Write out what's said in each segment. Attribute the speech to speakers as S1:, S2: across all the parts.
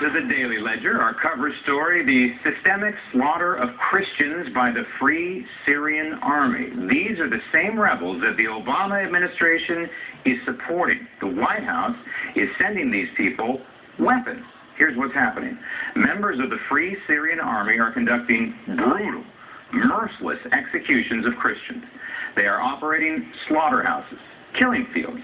S1: To the Daily Ledger, our cover story, the systemic slaughter of Christians by the Free Syrian Army. These are the same rebels that the Obama administration is supporting. The White House is sending these people weapons. Here's what's happening. Members of the Free Syrian Army are conducting brutal, merciless executions of Christians. They are operating slaughterhouses, killing fields.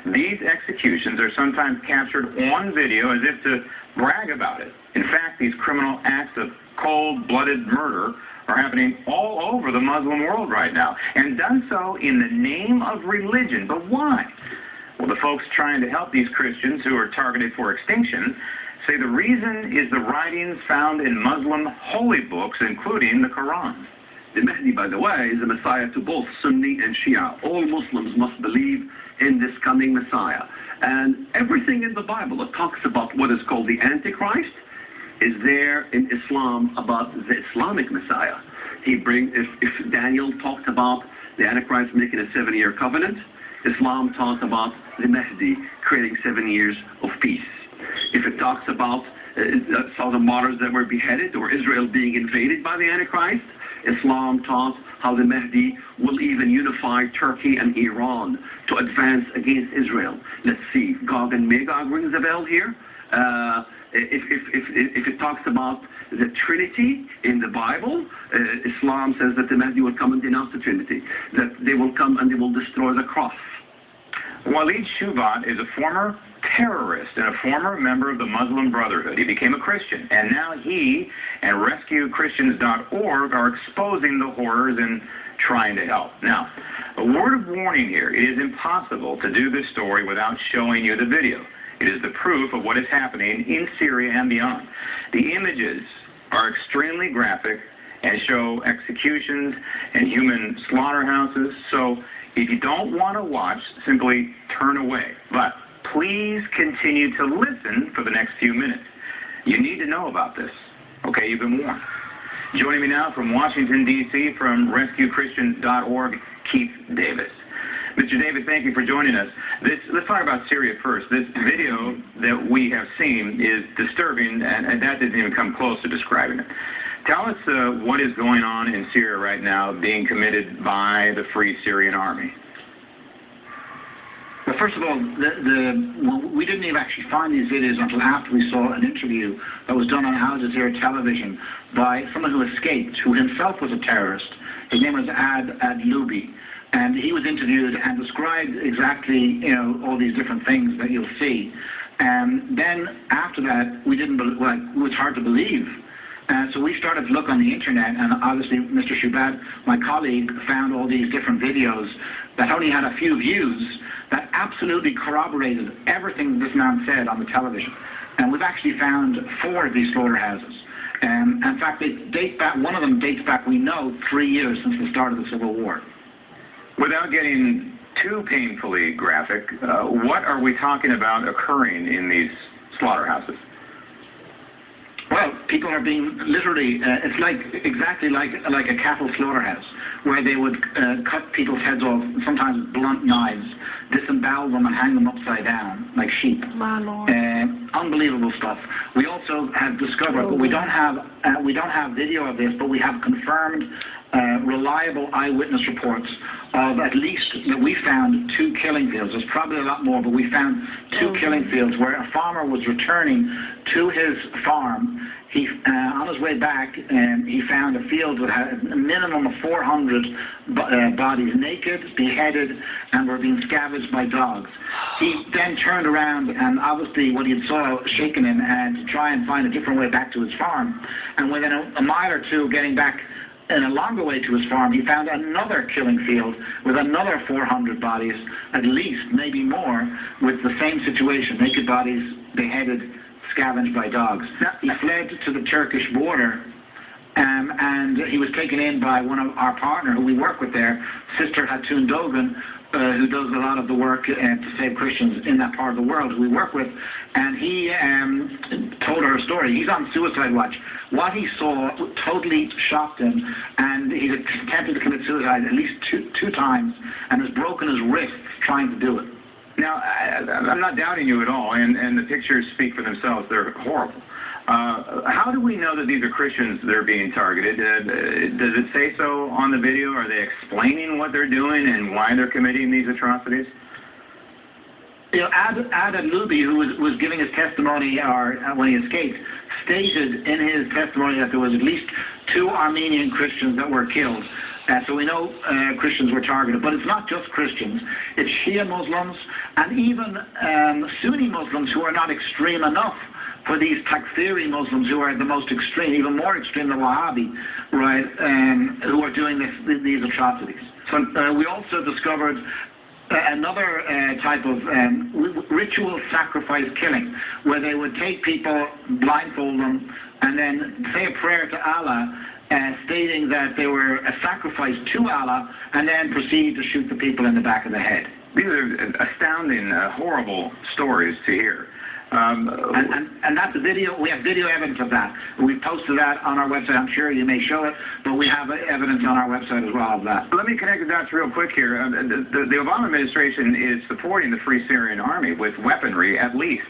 S1: These executions are sometimes captured on video as if to brag about it. In fact, these criminal acts of cold-blooded murder are happening all over the Muslim world right now, and done so in the name of religion. But why? Well, the folks trying to help these Christians who are targeted for extinction say the reason is the writings found in Muslim holy books, including the Quran.
S2: The Mahdi, by the way, is a Messiah to both Sunni and Shia. All Muslims must believe in this coming Messiah. And everything in the Bible that talks about what is called the Antichrist is there in Islam about the Islamic Messiah. If Daniel talked about the Antichrist making a 7-year covenant, Islam talked about the Mahdi creating 7 years of peace. If it talks about southern martyrs that were beheaded or Israel being invaded by the Antichrist, Islam taught how the Mahdi will even unify Turkey and Iran to advance against Israel. Let's see, Gog and Magog rings a bell here. If it talks about the Trinity in the Bible, Islam says that the Mahdi will come and denounce the Trinity, that they will come and they will destroy the cross.
S1: Walid Shoebat is a former terrorist and a former member of the Muslim Brotherhood. He became a Christian, and now he and RescueChristians.org are exposing the horrors and trying to help. Now, a word of warning here: it is impossible to do this story without showing you the video. It is the proof of what is happening in Syria and beyond. The images are extremely graphic and show executions and human slaughterhouses. So if you don't want to watch, simply turn away. But please continue to listen for the next few minutes. You need to know about this. Okay, you've been warned. Joining me now from Washington, D.C., from RescueChristians.org, Keith Davis. Mr. Davis, thank you for joining us. Let's talk about Syria first. This video that we have seen is disturbing, and that didn't even come close to describing it. Tell us what is going on in Syria right now being committed by the Free Syrian Army.
S3: Well, first of all, we didn't even actually find these videos until after we saw an interview that was done on Al Jazeera television by someone who escaped, who himself was a terrorist. His name was Ad-Lubi, and he was interviewed and described exactly, all these different things that you'll see. And then after that, it was hard to believe. So we started to look on the internet, and obviously Mr. Shoebat, my colleague, found all these different videos that only had a few views that absolutely corroborated everything this man said on the television. And we've actually found 4 of these slaughterhouses. In fact, they date back, one of them dates back, we know, 3 years since the start of the Civil War.
S1: Without getting too painfully graphic, what are we talking about occurring in these slaughterhouses?
S3: Well, people are being literally, it's exactly like a cattle slaughterhouse, where they would cut people's heads off, sometimes with blunt knives, disembowel them and hang them upside down, like sheep.
S4: My Lord.
S3: Unbelievable stuff. We also have discovered, but we don't have video of this, but we have confirmed reliable eyewitness reports of at least that we found 2 killing fields. There's probably a lot more, but we found 2 killing fields where a farmer was returning to his farm. He, on his way back, he found a field that had a minimum of 400 bodies, naked, beheaded, and were being scavenged by dogs. He then turned around and obviously what he saw shaken him and to try and find a different way back to his farm. And within a mile or two getting back in a longer way to his farm, he found another killing field with another 400 bodies, at least, maybe more, with the same situation, naked bodies, beheaded, scavenged by dogs. He fled to the Turkish border, and he was taken in by one of our partners who we work with there, Sister Hatun Dogan, who does a lot of the work to save Christians in that part of the world, who we work with, and he told her a story. He's on suicide watch. What he saw totally shocked him, and he attempted to commit suicide at least two times, and has broken his wrist trying to do it.
S1: Now, I'm not doubting you at all, and the pictures speak for themselves. They're horrible. How do we know that these are Christians that are being targeted? Does it say so on the video? Are they explaining what they're doing and why they're committing these atrocities?
S3: You know, Ad Luby, who was giving his testimony when he escaped, stated in his testimony that there was at least 2 Armenian Christians that were killed. So we know Christians were targeted, but it's not just Christians. It's Shia Muslims and even Sunni Muslims who are not extreme enough for these Takfiri Muslims who are the most extreme, even more extreme than Wahhabi, right, who are doing these atrocities. So we also discovered another type of ritual sacrifice killing, where they would take people, blindfold them, and then say a prayer to Allah, stating that they were a sacrifice to Allah, and then proceed to shoot the people in the back of the head.
S1: These are astounding, horrible stories to hear.
S3: And that's a video. We have video evidence of that. We've posted that on our website. I'm sure you may show it, but we have evidence on our website as well of that.
S1: Let me connect the dots real quick here. The Obama administration is supporting the Free Syrian Army with weaponry, at least.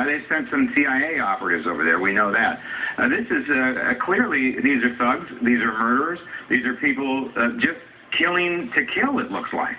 S1: They sent some CIA operatives over there. We know that. This is clearly, these are thugs. These are murderers. These are people just killing to kill, it looks like.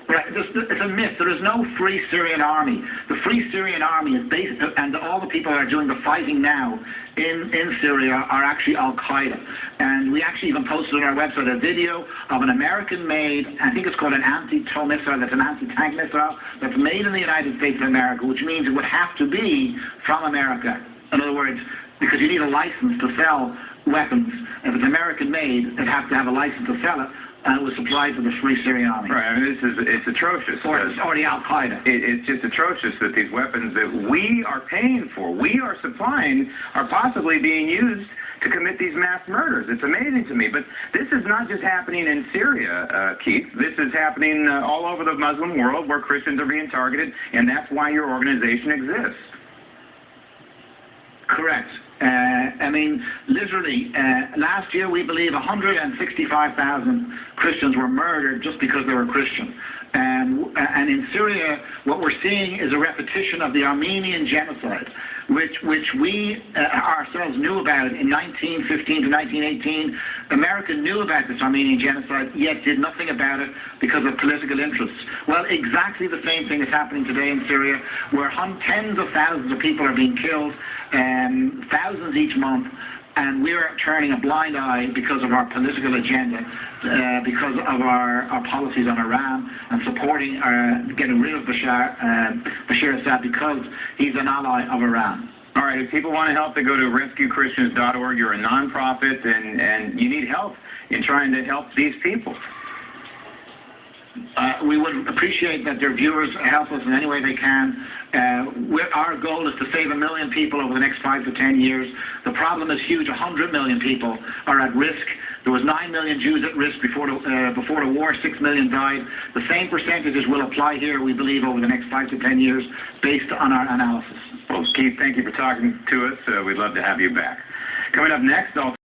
S3: Right, it's a myth. There is no Free Syrian Army. The Free Syrian Army is based, and all the people that are doing the fighting now in Syria are actually Al-Qaeda. And we actually even posted on our website a video of an American-made, I think it's called an anti-tow missile, that's an anti-tank missile, that's made in the United States of America, which means it would have to be from America. In other words, because you need a license to sell weapons. If it's American-made, it'd have to have a license to sell it. And it was supplied to the Free Syrian Army.
S1: Right, I mean, it's atrocious.
S3: Or the Al-Qaeda.
S1: It's just atrocious that these weapons that we are paying for, we are supplying, are possibly being used to commit these mass murders. It's amazing to me. But this is not just happening in Syria, Keith. This is happening all over the Muslim world where Christians are being targeted, and that's why your organization exists.
S3: Correct. I mean, literally, last year we believe 165,000 Christians were murdered just because they were Christian. And in Syria, what we're seeing is a repetition of the Armenian genocide, which we ourselves knew about in 1915 to 1918. America knew about this Armenian genocide, yet did nothing about it because of political interests. Well, exactly the same thing is happening today in Syria, where tens of thousands of people are being killed, thousands each month, and we're turning a blind eye because of our political agenda, because of our policies on Iran, and supporting getting rid of Bashar Assad because he's an ally of Iran.
S1: All right, if people want to help, they go to rescuechristians.org. You're a nonprofit, and you need help in trying to help these people.
S3: We would appreciate that their viewers help us in any way they can. Our goal is to save 1 million people over the next 5 to 10 years. The problem is huge. 100 million people are at risk. There was 9 million Jews at risk before the war. 6 million died. The same percentages will apply here, we believe, over the next 5 to 10 years, based on our analysis.
S1: Well, Keith, thank you for talking to us. We'd love to have you back. Coming up next, I'll